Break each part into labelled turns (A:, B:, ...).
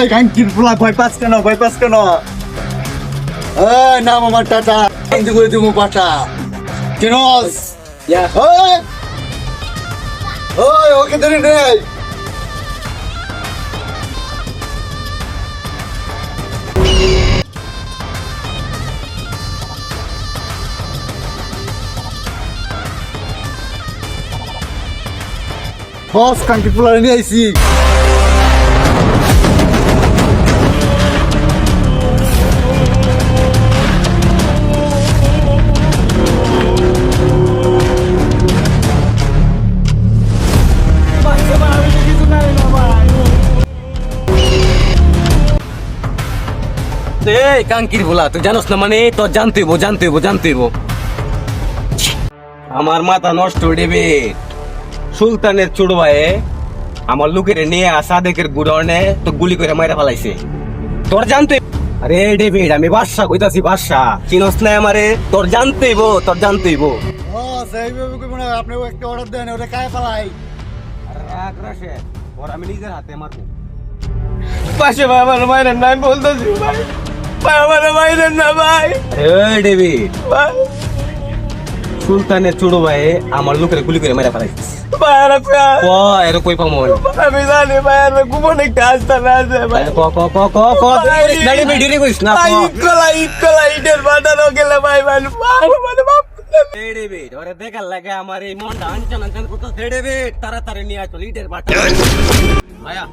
A: ওই কাঙ্কির পোলা ভয় পাস কেন ওই নাম আমার টাটা আমি করে দিব পাটা চিনস ওই ওই ওকে ধরে নে বস কাঙ্কির পোলা নিয়ে আইছি
B: কাঙ্কির বলা তুই জানোস না মানে তোর জানতে হইব আমার মাথা নষ্ট ডেভিড সুলতানের ছোট ভাইয়ে আমার লোকের নিয়ে সাদেকের গুড়নে তো গুলি করে মাইরা ফেলাইছে তোর জানতে আরে ডেভিড আমি বাদশা কইতাছি বাদশা চিনস না আমারে তোর জানতে হইব
A: বস এইভাবে কই মনে আপনি একটা অর্ডার দেন ওটা কায় ফেলাই
B: রাগ রাশে ওর আমি নিজের হাতে মারবো
C: পাশে ভাই আমার মায়ের নাম বলতেছি ভাই ভাই আমার মায়ের না ভাই
B: এই ডেভিড সুলতানের ছোট ভাইয়ে আমার লোকের গুলি করে মাইরা ফেলাইছে
C: ভাই আর
B: এর কই পামো
C: আমি জানি ভাই আর গোপনে কাজ না আছে ভাই
B: কইস না
C: ইটের বাটানো গেলে ভাই ভাই
B: দেখার লাগে আমার এই মনটা আনচান করতে তাড়াতাড়ি নিয়ে আসো লিডের বাটা ভাইয়া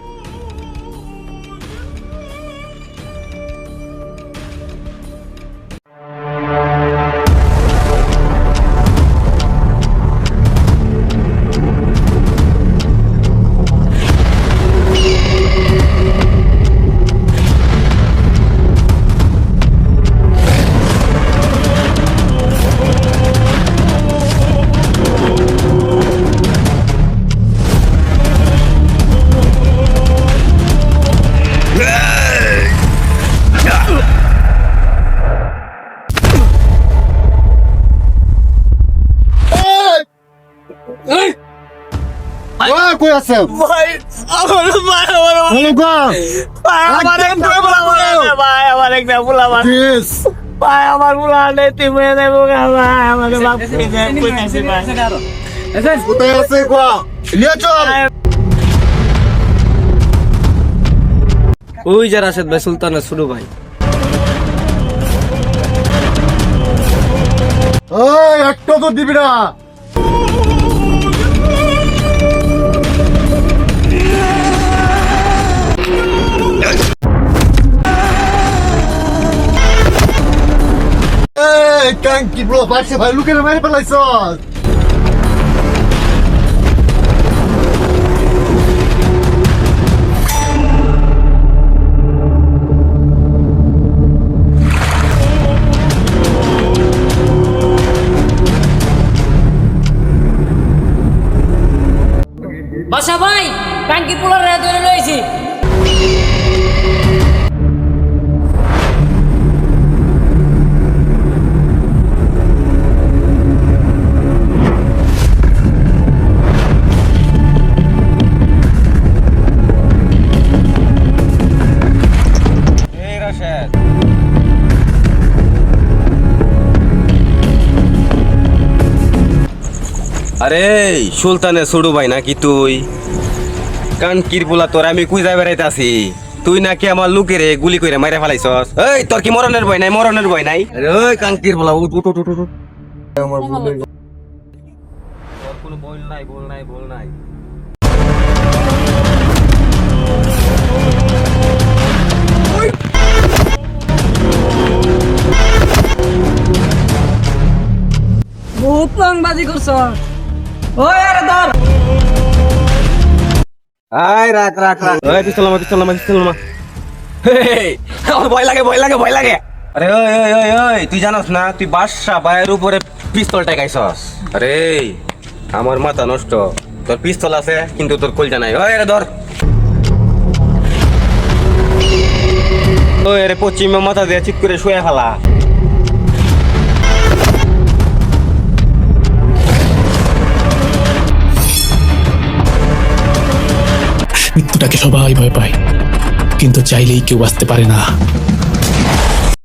A: কই আছে
C: ভাই আমার ভাই আমার ভাই আমার একটা বলা
A: প্লিজ
C: ভাই আমার বলা নেই তুমি নেব ভাই আমাকে বাপ কইছে ভাই
A: কোথায় আছে কোয়া নিয়ে চল
C: ওই যে রাশেদ ভাই সুলতানের ছোট ভাই
A: ওই একটা তো দিবি না কাঙ্কি ব্রো পাশে ভাই লুকের মেরে ফেলাইছ
D: বাসা ভাই টাঙ্কি পোলার রে ধরে লইছি
B: এই রাশেদ আরে সুলতানের ছোট ভাই নাকি তুই কানকির পোলা তোর আমি কুইজা বেড়াইতাছি তুই নাকি আমার লোকেরে গুলি করে মাইরা ফেলাইছস এই তোর কি মরণের ভয় নাই আরে ওই কানকির পোলা উঠ আমার ভুল হয়ে তোর কোনো বল নাই
D: বহুত লংবাজি করছ ওই আরে ধর
B: আয় রাখ ওই পিস্তল মা আমার ভয় লাগে আরে ওই তুই জানোস না তুই বাদশা ভাইয়ের উপরে পিস্তল টেকাইছস আরে আমার মাথা নষ্ট তোর পিস্তল আছে কিন্তু তোর কলজা নাই ওই আরে ধর ওই আরে পশ্চিমে মাথা দিয়ে চিৎ করে শুয়ে ফেলা
E: মৃত্যুটাকে সবাই ভয় পায়, কিন্তু চাইলেই কেউ বাঁচতে পারে না।